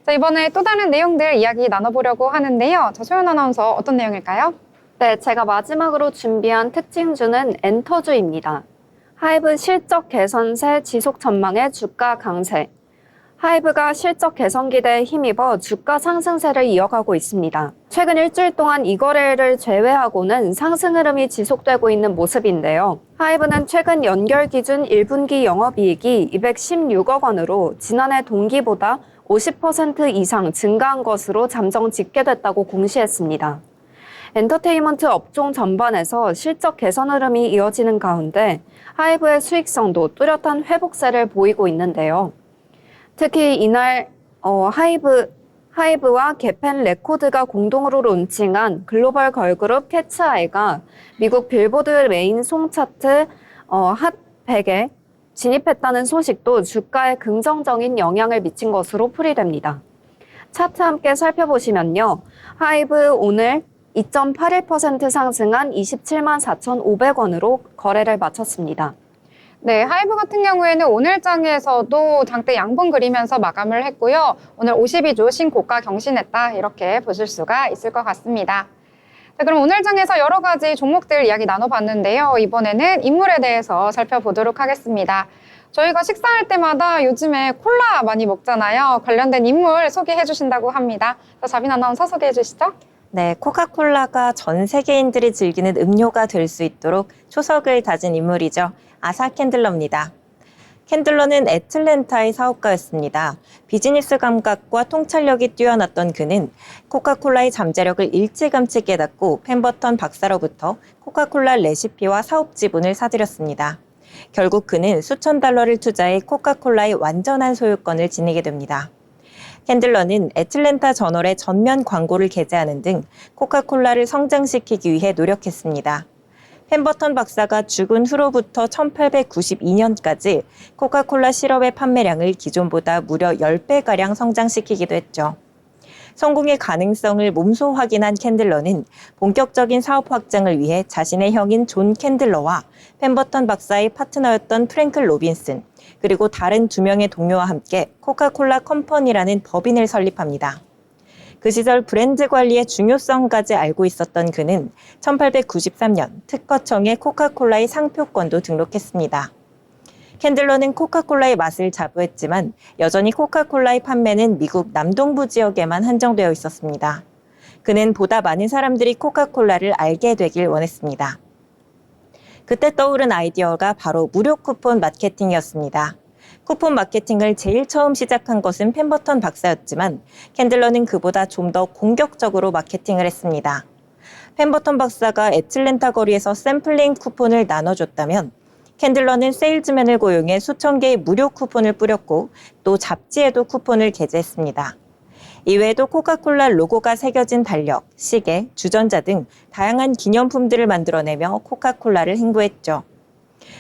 자, 이번에 또 다른 내용들 이야기 나눠보려고 하는데요. 자, 소연 아나운서 어떤 내용일까요? 네, 제가 마지막으로 준비한 특징주는 엔터주입니다. 하이브 실적 개선세 지속 전망의 주가 강세. 하이브가 실적 개선 기대에 힘입어 주가 상승세를 이어가고 있습니다. 최근 일주일 동안 이 거래를 제외하고는 상승 흐름이 지속되고 있는 모습인데요. 하이브는 최근 연결 기준 1분기 영업이익이 216억 원으로 지난해 동기보다 50% 이상 증가한 것으로 잠정 집계됐다고 공시했습니다. 엔터테인먼트 업종 전반에서 실적 개선 흐름이 이어지는 가운데 하이브의 수익성도 뚜렷한 회복세를 보이고 있는데요. 특히 이날 하이브와 개펜 레코드가 공동으로 론칭한 글로벌 걸그룹 캐츠아이가 미국 빌보드 메인 송 차트 핫 100에 진입했다는 소식도 주가에 긍정적인 영향을 미친 것으로 풀이됩니다. 차트 함께 살펴보시면요. 하이브 오늘 2.81% 상승한 27만 4,500원으로 거래를 마쳤습니다. 네, 하이브 같은 경우에는 오늘 장에서도 장대 양봉 그리면서 마감을 했고요. 오늘 52주 신고가 경신했다. 이렇게 보실 수가 있을 것 같습니다. 자, 그럼 오늘 장에서 여러 가지 종목들 이야기 나눠봤는데요. 이번에는 인물에 대해서 살펴보도록 하겠습니다. 저희가 식사할 때마다 요즘에 콜라 많이 먹잖아요. 관련된 인물 소개해 주신다고 합니다. 자, 자빈 아나운서 소개해 주시죠. 네, 코카콜라가 전 세계인들이 즐기는 음료가 될 수 있도록 초석을 다진 인물이죠. 아사 캔들러입니다. 캔들러는 애틀랜타의 사업가였습니다. 비즈니스 감각과 통찰력이 뛰어났던 그는 코카콜라의 잠재력을 일찌감치 깨닫고 펜버턴 박사로부터 코카콜라 레시피와 사업 지분을 사들였습니다. 결국 그는 수천 달러를 투자해 코카콜라의 완전한 소유권을 지니게 됩니다. 캔들러는 애틀랜타 저널에 전면 광고를 게재하는 등 코카콜라를 성장시키기 위해 노력했습니다. 펜버턴 박사가 죽은 후로부터 1892년까지 코카콜라 시럽의 판매량을 기존보다 무려 10배가량 성장시키기도 했죠. 성공의 가능성을 몸소 확인한 캔들러는 본격적인 사업 확장을 위해 자신의 형인 존 캔들러와 펜버턴 박사의 파트너였던 프랭클 로빈슨, 그리고 다른 2명의 동료와 함께 코카콜라 컴퍼니라는 법인을 설립합니다. 그 시절 브랜드 관리의 중요성까지 알고 있었던 그는 1893년 특허청에 코카콜라의 상표권도 등록했습니다. 캔들러는 코카콜라의 맛을 자부했지만 여전히 코카콜라의 판매는 미국 남동부 지역에만 한정되어 있었습니다. 그는 보다 많은 사람들이 코카콜라를 알게 되길 원했습니다. 그때 떠오른 아이디어가 바로 무료 쿠폰 마케팅이었습니다. 쿠폰 마케팅을 제일 처음 시작한 것은 펜버턴 박사였지만 캔들러는 그보다 좀 더 공격적으로 마케팅을 했습니다. 펜버턴 박사가 애틀랜타 거리에서 샘플링 쿠폰을 나눠줬다면 캔들러는 세일즈맨을 고용해 수천 개의 무료 쿠폰을 뿌렸고 또 잡지에도 쿠폰을 게재했습니다. 이외에도 코카콜라 로고가 새겨진 달력, 시계, 주전자 등 다양한 기념품들을 만들어내며 코카콜라를 행보했죠.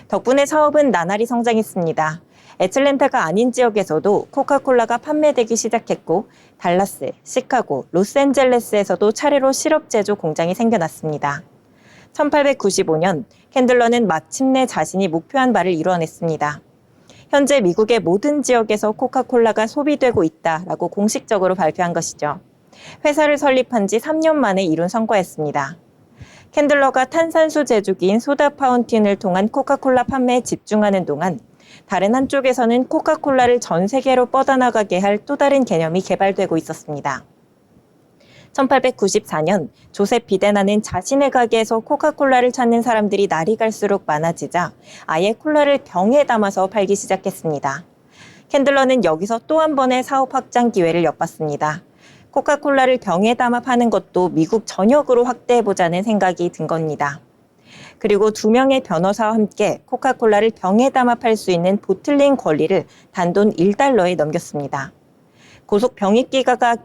덕분에 사업은 나날이 성장했습니다. 애틀랜타가 아닌 지역에서도 코카콜라가 판매되기 시작했고 달라스, 시카고, 로스앤젤레스에서도 차례로 시럽 제조 공장이 생겨났습니다. 1895년 캔들러는 마침내 자신이 목표한 바를 이뤄냈습니다. 현재 미국의 모든 지역에서 코카콜라가 소비되고 있다라고 공식적으로 발표한 것이죠. 회사를 설립한 지 3년 만에 이룬 성과였습니다. 캔들러가 탄산수 제조기인 소다 파운틴을 통한 코카콜라 판매에 집중하는 동안 다른 한쪽에서는 코카콜라를 전 세계로 뻗어나가게 할 또 다른 개념이 개발되고 있었습니다. 1894년 조셉 비데나는 자신의 가게에서 코카콜라를 찾는 사람들이 날이 갈수록 많아지자 아예 콜라를 병에 담아서 팔기 시작했습니다. 캔들러는 여기서 또 한 번의 사업 확장 기회를 엿봤습니다. 코카콜라를 병에 담아 파는 것도 미국 전역으로 확대해보자는 생각이 든 겁니다. 그리고 2명의 변호사와 함께 코카콜라를 병에 담아 팔 수 있는 보틀링 권리를 단돈 $1에 넘겼습니다. 고속 병입기계가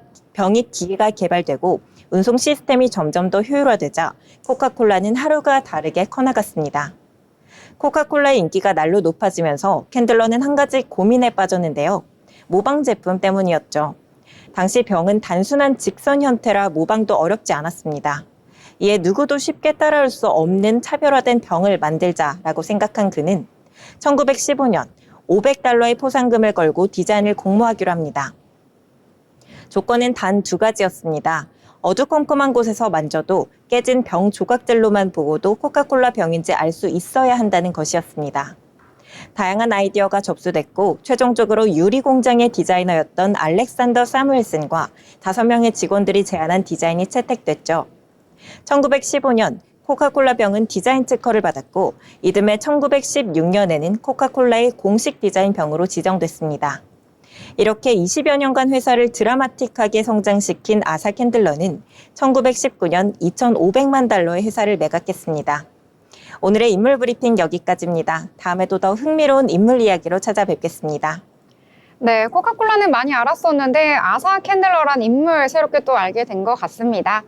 개발되고 운송 시스템이 점점 더 효율화되자 코카콜라는 하루가 다르게 커나갔습니다. 코카콜라의 인기가 날로 높아지면서 캔들러는 한 가지 고민에 빠졌는데요. 모방 제품 때문이었죠. 당시 병은 단순한 직선 형태라 모방도 어렵지 않았습니다. 이에 누구도 쉽게 따라올 수 없는 차별화된 병을 만들자라고 생각한 그는 1915년 $500의 포상금을 걸고 디자인을 공모하기로 합니다. 조건은 단 2가지였습니다. 어두컴컴한 곳에서 만져도 깨진 병 조각들로만 보고도 코카콜라 병인지 알 수 있어야 한다는 것이었습니다. 다양한 아이디어가 접수됐고 최종적으로 유리 공장의 디자이너였던 알렉산더 사무엘슨과 5명의 직원들이 제안한 디자인이 채택됐죠. 1915년 코카콜라 병은 디자인 특허를 받았고 이듬해 1916년에는 코카콜라의 공식 디자인 병으로 지정됐습니다. 이렇게 20여 년간 회사를 드라마틱하게 성장시킨 아사 캔들러는 1919년 $2,500만 회사를 매각했습니다. 오늘의 인물 브리핑 여기까지입니다. 다음에도 더 흥미로운 인물 이야기로 찾아뵙겠습니다. 네, 코카콜라는 많이 알았었는데 아사 캔들러란 인물 새롭게 또 알게 된 것 같습니다.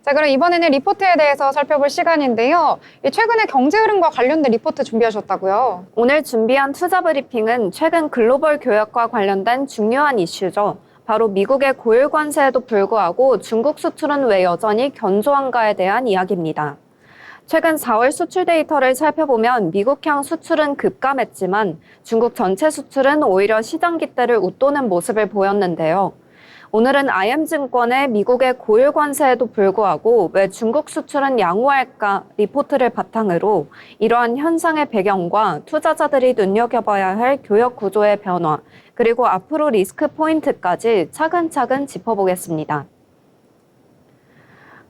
자, 그럼 이번에는 리포트에 대해서 살펴볼 시간인데요. 최근에 경제 흐름과 관련된 리포트 준비하셨다고요? 오늘 준비한 투자 브리핑은 최근 글로벌 교역과 관련된 중요한 이슈죠. 바로 미국의 고율 관세에도 불구하고 중국 수출은 왜 여전히 견조한가에 대한 이야기입니다. 최근 4월 수출 데이터를 살펴보면 미국향 수출은 급감했지만 중국 전체 수출은 오히려 시장 기대를 웃도는 모습을 보였는데요. 오늘은 IM증권의 미국의 고율 관세에도 불구하고 왜 중국 수출은 양호할까 리포트를 바탕으로 이러한 현상의 배경과 투자자들이 눈여겨봐야 할 교역 구조의 변화, 그리고 앞으로 리스크 포인트까지 차근차근 짚어보겠습니다.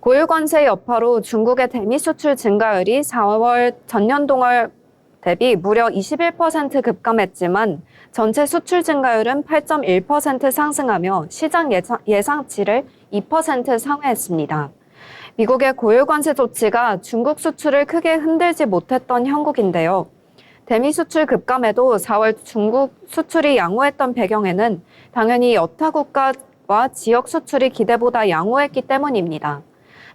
고율 관세 여파로 중국의 대미 수출 증가율이 4월 전년 동월 대비 무려 21% 급감했지만 전체 수출 증가율은 8.1% 상승하며 시장 예상치를 2% 상회했습니다. 미국의 고율 관세 조치가 중국 수출을 크게 흔들지 못했던 형국인데요. 대미 수출 급감에도 4월 중국 수출이 양호했던 배경에는 당연히 여타 국가와 지역 수출이 기대보다 양호했기 때문입니다.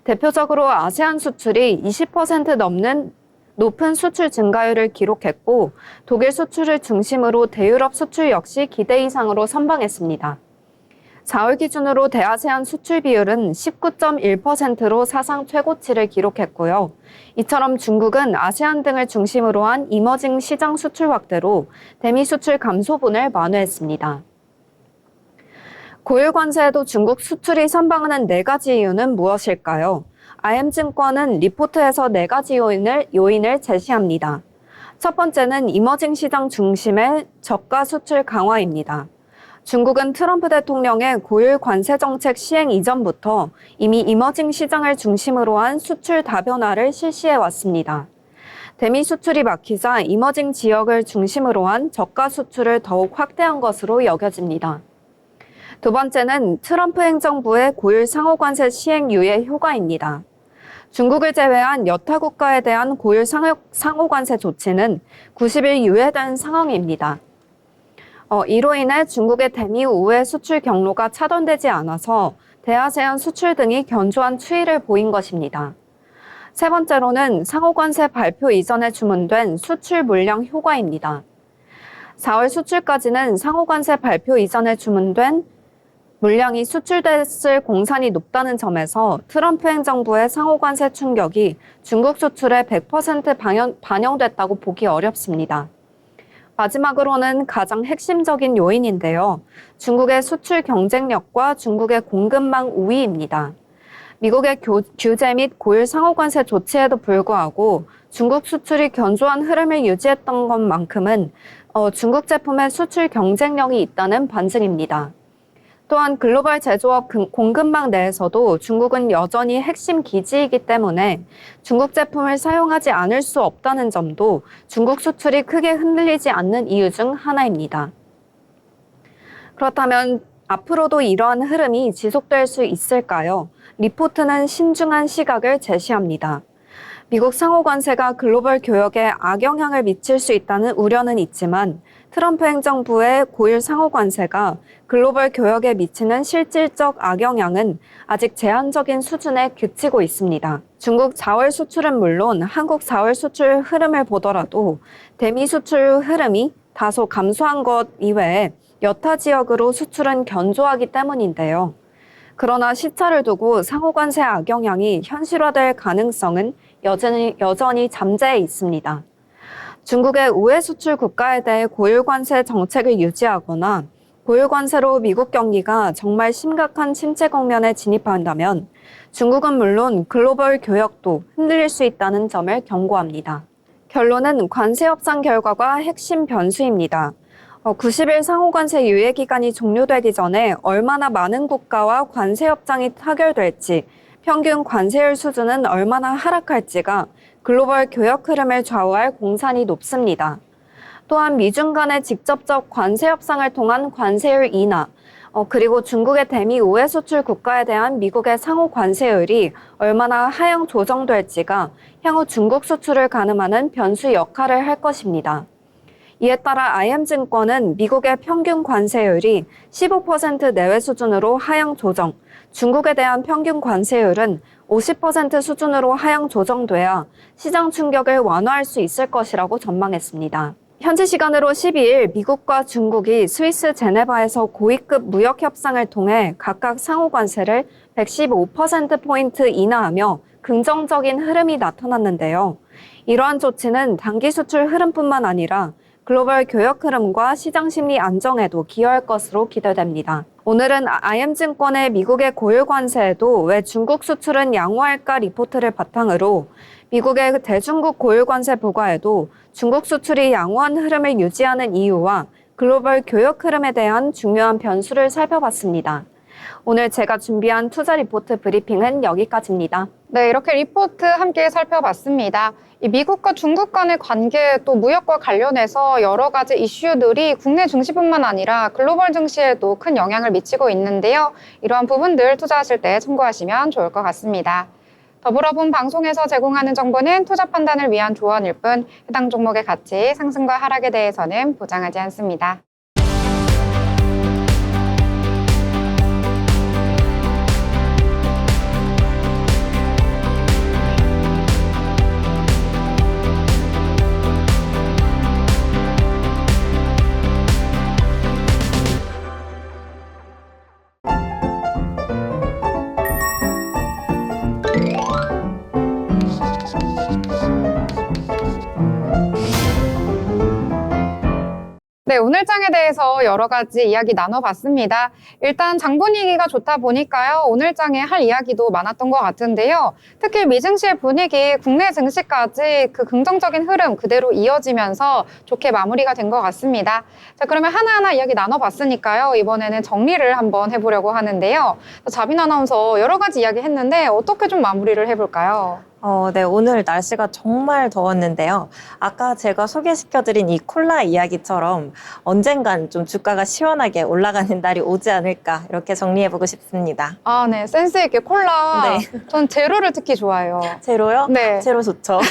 대표적으로 아세안 수출이 20% 넘는 높은 수출 증가율을 기록했고 독일 수출을 중심으로 대유럽 수출 역시 기대 이상으로 선방했습니다. 4월 기준으로 대아세안 수출 비율은 19.1%로 사상 최고치를 기록했고요. 이처럼 중국은 아세안 등을 중심으로 한 이머징 시장 수출 확대로 대미 수출 감소분을 만회했습니다. 고율 관세에도 중국 수출이 선방하는 네 가지 이유는 무엇일까요? IM증권은 리포트에서 네 가지 요인을 제시합니다. 첫 번째는 이머징 시장 중심의 저가 수출 강화입니다. 중국은 트럼프 대통령의 고율 관세 정책 시행 이전부터 이미 이머징 시장을 중심으로 한 수출 다변화를 실시해 왔습니다. 대미 수출이 막히자 이머징 지역을 중심으로 한 저가 수출을 더욱 확대한 것으로 여겨집니다. 두 번째는 트럼프 행정부의 고율 상호관세 시행 유예 효과입니다. 중국을 제외한 여타 국가에 대한 고율 상호관세 조치는 90일 유예된 상황입니다. 이로 인해 중국의 대미 우회 수출 경로가 차단되지 않아서 대아세안 수출 등이 견조한 추이를 보인 것입니다. 세 번째로는 상호관세 발표 이전에 주문된 수출 물량 효과입니다. 4월 수출까지는 상호관세 발표 이전에 주문된 물량이 수출됐을 공산이 높다는 점에서 트럼프 행정부의 상호관세 충격이 중국 수출에 100% 반영됐다고 보기 어렵습니다. 마지막으로는 가장 핵심적인 요인인데요. 중국의 수출 경쟁력과 중국의 공급망 우위입니다. 미국의 규제 및 고율 상호관세 조치에도 불구하고 중국 수출이 견조한 흐름을 유지했던 것만큼은 중국 제품의 수출 경쟁력이 있다는 반증입니다. 또한 글로벌 제조업 공급망 내에서도 중국은 여전히 핵심 기지이기 때문에 중국 제품을 사용하지 않을 수 없다는 점도 중국 수출이 크게 흔들리지 않는 이유 중 하나입니다. 그렇다면 앞으로도 이러한 흐름이 지속될 수 있을까요? 리포트는 신중한 시각을 제시합니다. 미국 상호관세가 글로벌 교역에 악영향을 미칠 수 있다는 우려는 있지만 트럼프 행정부의 고율 상호관세가 글로벌 교역에 미치는 실질적 악영향은 아직 제한적인 수준에 그치고 있습니다. 중국 4월 수출은 물론 한국 4월 수출 흐름을 보더라도 대미 수출 흐름이 다소 감소한 것 이외에 여타 지역으로 수출은 견조하기 때문인데요. 그러나 시차를 두고 상호관세 악영향이 현실화될 가능성은 여전히 잠재해 있습니다. 중국의 우회 수출 국가에 대해 고율 관세 정책을 유지하거나 고율 관세로 미국 경기가 정말 심각한 침체 국면에 진입한다면 중국은 물론 글로벌 교역도 흔들릴 수 있다는 점을 경고합니다. 결론은 관세 협상 결과가 핵심 변수입니다. 90일 상호관세 유예 기간이 종료되기 전에 얼마나 많은 국가와 관세 협상이 타결될지, 평균 관세율 수준은 얼마나 하락할지가 글로벌 교역 흐름을 좌우할 공산이 높습니다. 또한 미중 간의 직접적 관세 협상을 통한 관세율 인하, 그리고 중국의 대미 우회 수출 국가에 대한 미국의 상호 관세율이 얼마나 하향 조정될지가 향후 중국 수출을 가늠하는 변수 역할을 할 것입니다. 이에 따라 IM증권은 미국의 평균 관세율이 15% 내외 수준으로 하향 조정, 중국에 대한 평균 관세율은 50% 수준으로 하향 조정돼야 시장 충격을 완화할 수 있을 것이라고 전망했습니다. 현지 시간으로 12일 미국과 중국이 스위스 제네바에서 고위급 무역 협상을 통해 각각 상호 관세를 115%포인트 인하하며 긍정적인 흐름이 나타났는데요. 이러한 조치는 단기 수출 흐름뿐만 아니라 글로벌 교역 흐름과 시장 심리 안정에도 기여할 것으로 기대됩니다. 오늘은 IM증권의 미국의 고율 관세에도 왜 중국 수출은 양호할까 리포트를 바탕으로 미국의 대중국 고율 관세 부과에도 중국 수출이 양호한 흐름을 유지하는 이유와 글로벌 교역 흐름에 대한 중요한 변수를 살펴봤습니다. 오늘 제가 준비한 투자 리포트 브리핑은 여기까지입니다. 네, 이렇게 리포트 함께 살펴봤습니다. 이 미국과 중국 간의 관계 또 무역과 관련해서 여러 가지 이슈들이 국내 증시뿐만 아니라 글로벌 증시에도 큰 영향을 미치고 있는데요. 이러한 부분들 투자하실 때 참고하시면 좋을 것 같습니다. 더불어 본 방송에서 제공하는 정보는 투자 판단을 위한 조언일 뿐 해당 종목의 가치, 상승과 하락에 대해서는 보장하지 않습니다. 네, 오늘 장에 대해서 여러 가지 이야기 나눠봤습니다. 일단 장 분위기가 좋다 보니까요. 오늘 장에 할 이야기도 많았던 것 같은데요. 특히 미증시의 분위기, 국내 증시까지 그 긍정적인 흐름 그대로 이어지면서 좋게 마무리가 된 것 같습니다. 자, 그러면 하나하나 이야기 나눠봤으니까요. 이번에는 정리를 한번 해보려고 하는데요. 자빈 아나운서 여러 가지 이야기 했는데 어떻게 좀 마무리를 해볼까요? 네, 오늘 날씨가 정말 더웠는데요. 아까 제가 소개시켜드린 이 콜라 이야기처럼 언젠간 좀 주가가 시원하게 올라가는 날이 오지 않을까 이렇게 정리해보고 싶습니다. 아, 네. 센스 있게 콜라. 네. 전 제로를 특히 좋아해요. 제로요? 네. 제로 좋죠.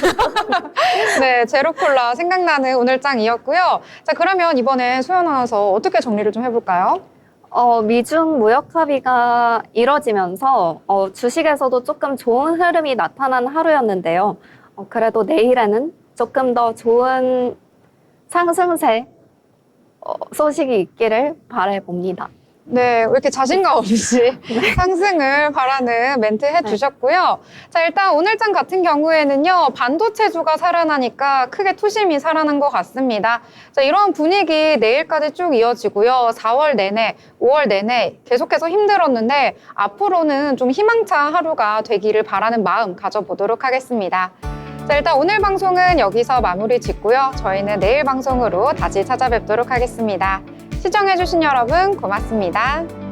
네, 제로 콜라 생각나는 오늘 장이었고요. 자, 그러면 이번에 소연 아나운서 어떻게 정리를 좀 해볼까요? 미중 무역 합의가 이뤄지면서 주식에서도 조금 좋은 흐름이 나타난 하루였는데요. 그래도 내일에는 조금 더 좋은 상승세 소식이 있기를 바라봅니다. 네, 왜 이렇게 자신감 없이 상승을 바라는 멘트 해주셨고요. 자, 일단 오늘 장 같은 경우에는요, 반도체주가 살아나니까 크게 투심이 살아난 것 같습니다. 자, 이런 분위기 내일까지 쭉 이어지고요. 4월 내내, 5월 내내 계속해서 힘들었는데 앞으로는 좀 희망찬 하루가 되기를 바라는 마음 가져보도록 하겠습니다. 자, 일단 오늘 방송은 여기서 마무리 짓고요. 저희는 내일 방송으로 다시 찾아뵙도록 하겠습니다. 시청해주신 여러분 고맙습니다.